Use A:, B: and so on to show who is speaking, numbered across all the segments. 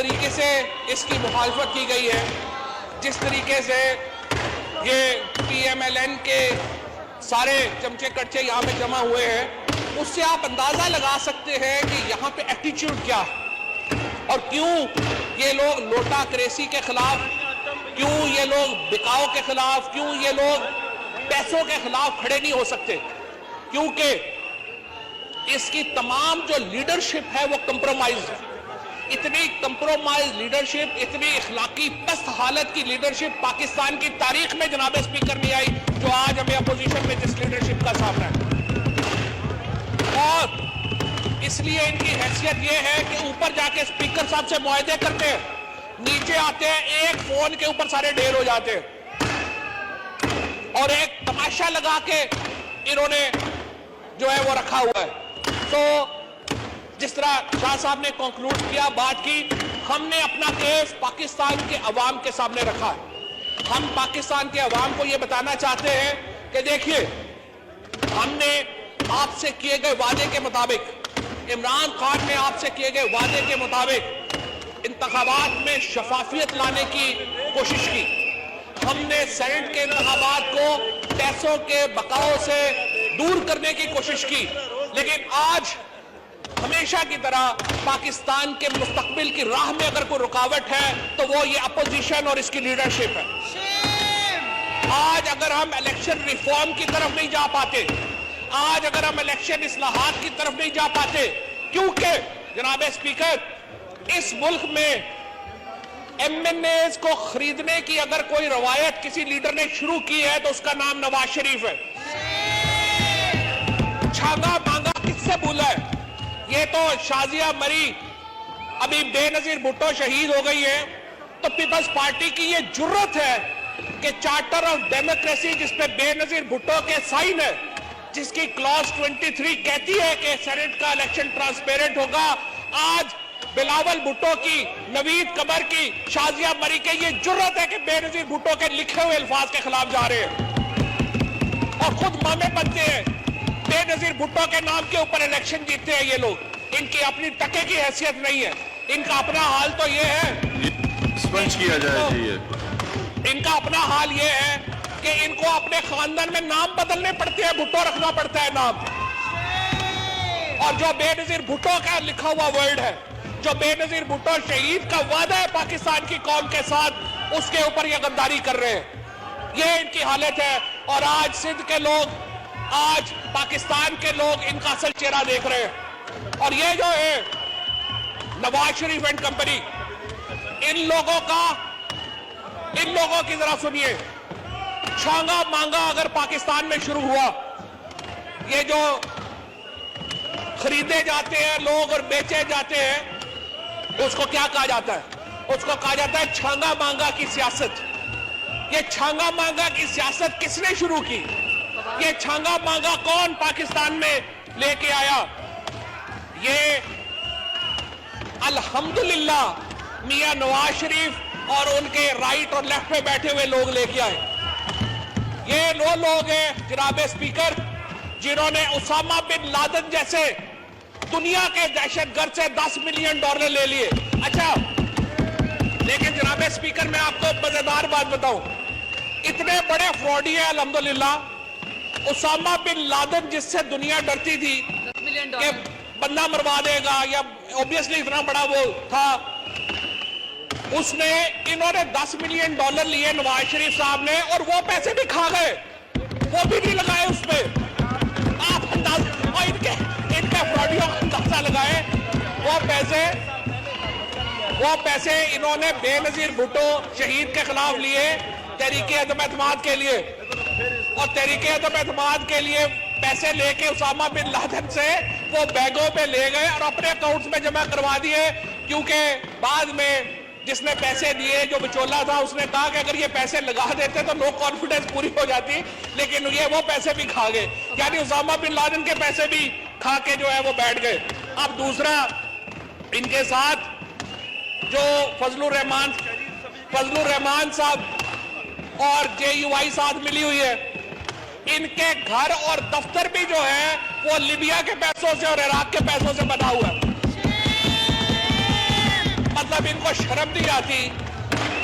A: तरीके से इसकी मुखालफत की गई है, जिस तरीके से ये PMLN के सारे चमचे कच्चे यहाँ पे जमा हुए हैं, उससे आप अंदाजा लगा सकते हैं कि यहाँ पे एटीट्यूड क्या है और क्यों ये लोग नोटा क्रेसी के खिलाफ, क्यों ये लोग बिकाऊ के खिलाफ, क्यों ये लोग पैसों के खिलाफ खड़े नहीं हो सकते। क्योंकि इसकी तमाम जो लीडरशिप है वो कंप्रोमाइज है। इतनी कंप्रोमाइज लीडरशिप, इतनी इखलाकी पस्त हालत की लीडरशिप पाकिस्तान की तारीख में जनाब स्पीकर नहीं आई जो आज हमें अपोजिशन में जिस लीडरशिप का सामना है। और इसलिए इनकी हैसियत यह है कि ऊपर जाके स्पीकर साहब से मुआहदे करते हैं, नीचे आते हैं एक फोन के ऊपर सारे ढेर हो जाते हैं और एक तमाशा लगा के इन्होंने जो है वो रखा हुआ है। तो जिस तरह शाह साहब ने कंक्लूड किया बात की, हमने अपना केस पाकिस्तान के अवाम के सामने रखा है। हम पाकिस्तान के अवाम को यह बताना चाहते हैं कि देखिए, हमने आपसे किए गए वादे के मुताबिक, इमरान खान ने आपसे किए गए वादे के मुताबिक इंतखाबात में शफाफियत लाने की कोशिश की। हमने सेनेट के इंतखाबात को पैसों के बकाओं से दूर करने की कोशिश की, लेकिन आज हमेशा की तरह पाकिस्तान के मुस्तकबिल की राह में अगर कोई रुकावट है तो वो ये अपोजिशन और इसकी लीडरशिप है। आज अगर हम इलेक्शन रिफॉर्म की तरफ नहीं जा पाते, आज अगर हम इलेक्शन इस्लाहात की तरफ नहीं जा पाते, क्योंकि जनाब स्पीकर, इस मुल्क में MNAs को खरीदने की अगर कोई रवायत किसी लीडर ने शुरू की है तो उसका नाम नवाज शरीफ है। छांगा मांगा किससे भूला है? ये तो शाजिया मरी, अभी बेनजीर भुट्टो शहीद हो गई है, तो पीपल्स पार्टी की ये जुर्रत है कि चार्टर ऑफ डेमोक्रेसी जिसपे बेनजीर भुट्टो के साइन है, जिसकी क्लॉज 23 कहती है कि सेनेट का इलेक्शन ट्रांसपेरेंट होगा, आज बिलावल भुट्टो की, नवीद कमर की, शाजिया मरी के ये जुर्रत है कि बेनजीर भुट्टो के लिखे हुए अल्फाज के खिलाफ जा रहे हैं और खुद मामे बनते हैं। बेनजीर भुट्टो के नाम के ऊपर इलेक्शन जीतते हैं ये लोग। इनकी अपनी टके की हैसियत नहीं है। इनका अपना हाल तो ये है,
B: स्पष्ट किया जाए जी,
A: इनका अपना हाल ये है कि इनको अपने खानदान में नाम बदलने पड़ते हैं, भुट्टो रखना पड़ता है नाम। और जो बेनजीर भुट्टो का लिखा हुआ वर्ड है, जो बेनजीर भुट्टो शहीद का वादा है पाकिस्तान की कौम के साथ, उसके ऊपर ये गद्दारी कर रहे हैं। ये इनकी हालत है और आज सिंध के लोग, आज पाकिस्तान के लोग इनका असल चेहरा देख रहे हैं। और ये जो है नवाज शरीफ एंड कंपनी, इन लोगों की जरा सुनिए। छांगा मांगा अगर पाकिस्तान में शुरू हुआ, ये जो खरीदे जाते हैं लोग और बेचे जाते हैं, उसको क्या कहा जाता है? उसको कहा जाता है छांगा मांगा की सियासत। ये छांगा मांगा की सियासत किसने शुरू की? ये छांगा मांगा कौन पाकिस्तान में लेके आया? ये अल्हम्दुलिल्लाह मियां नवाज शरीफ और उनके राइट और लेफ्ट में बैठे हुए लोग लेके आए। ये वो लोग हैं जनाब स्पीकर, जिन्होंने उसामा बिन लादेन जैसे दुनिया के दहशतगर्द से $10 मिलियन ले लिए। अच्छा, लेकिन जनाब स्पीकर मैं आपको मजेदार बात बताऊं, इतने बड़े फ्रॉडी है अल्हम्दुलिल्लाह। उसामा बिन लादेन जिससे दुनिया डरती थी कि बंदा मरवा देगा, या ऑब्वियसली इतना बड़ा वो था, उसने इन्होंने $10 मिलियन लिए नवाज शरीफ साहब ने, और वो पैसे भी खा गए, वो भी नहीं लगाए उसमें। आप अंदाजा, और इनके फ्रॉडियों का अंदाजा लगाए। वो पैसे इन्होंने बेनजीर भुट्टो शहीद के खिलाफ लिए तहरीके अदम एतमाद के लिए, और तहरीके अदम एतमाद के लिए पैसे लेके उसामा बिन लादेन से वो बैगों पे ले गए और अपने अकाउंट्स में जमा करवा दिए। क्योंकि बाद में जिसने पैसे दिए, जो बिचौला था, उसने कहा कि अगर ये पैसे लगा देते तो नो कॉन्फिडेंस पूरी हो जाती, लेकिन ये वो पैसे भी खा गए। यानी उसामा बिन लादेन के पैसे भी खा के जो है वो बैठ गए। अब दूसरा, इनके साथ जो फजलुर रहमान साहब और JUI साथ मिली हुई है, इनके घर और दफ्तर भी जो है वो लीबिया के पैसों से और इराक के पैसों से बना हुआ है। मतलब इनको शर्म नहीं आती।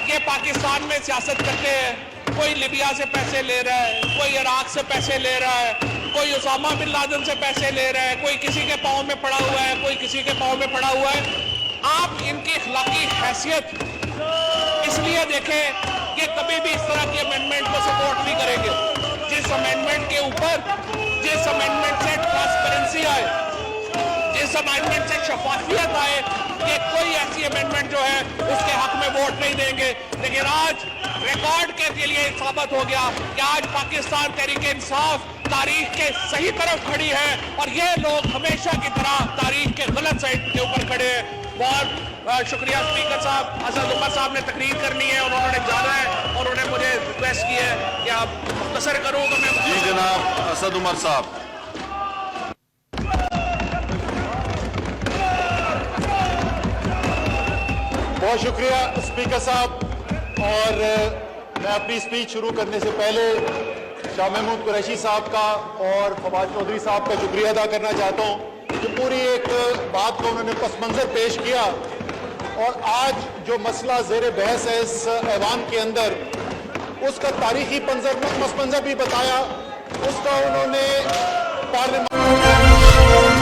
A: ये पाकिस्तान में सियासत करते हैं, कोई लिबिया से पैसे ले रहा है, कोई इराक से पैसे ले रहा है, कोई उसामा बिन लादेन से पैसे ले रहा है, कोई किसी के पाँव में पड़ा हुआ है, कोई किसी के पाँव में पड़ा हुआ है। आप इनकी अखलाकी हैसियत इसलिए देखें कि कभी भी इस तरह की अमेंडमेंट को सपोर्ट नहीं करेंगे। जिस अमेंडमेंट के ऊपर, जिस अमेंडमेंट से ट्रांसपेरेंसी आए, जिस अमेंडमेंट से शफाफियत आए, कि कोई ऐसी अमेंडमेंट जो है उसके हक में वोट नहीं देंगे। लेकिन आज रिकॉर्ड के लिए साबित हो गया कि आज पाकिस्तान तहरीक-ए-इंसाफ तारीख के सही तरफ खड़ी है और ये लोग हमेशा की तरह तारीख के गलत साइड के ऊपर खड़े हैं। बहुत शुक्रिया स्पीकर साहब। असद उमर साहब ने तकरीर करनी है और उन्होंने जाना है और उन्होंने मुझे रिक्वेस्ट की है कि आप मुख्तसर करो तो मैं।
B: जी जनाब असद उमर साहब।
C: बहुत शुक्रिया स्पीकर साहब। और मैं अपनी स्पीच शुरू करने से पहले शाह महमूद कुरैशी साहब का और फवाद चौधरी साहब का शुक्रिया अदा करना चाहता हूँ कि पूरी एक बात को उन्होंने पस मंज़र पेश किया और आज जो मसला ज़ेर बहस है इस ऐवान के अंदर, उसका तारीखी पस मंज़र भी बताया। उसका उन्होंने पार्लियामेंट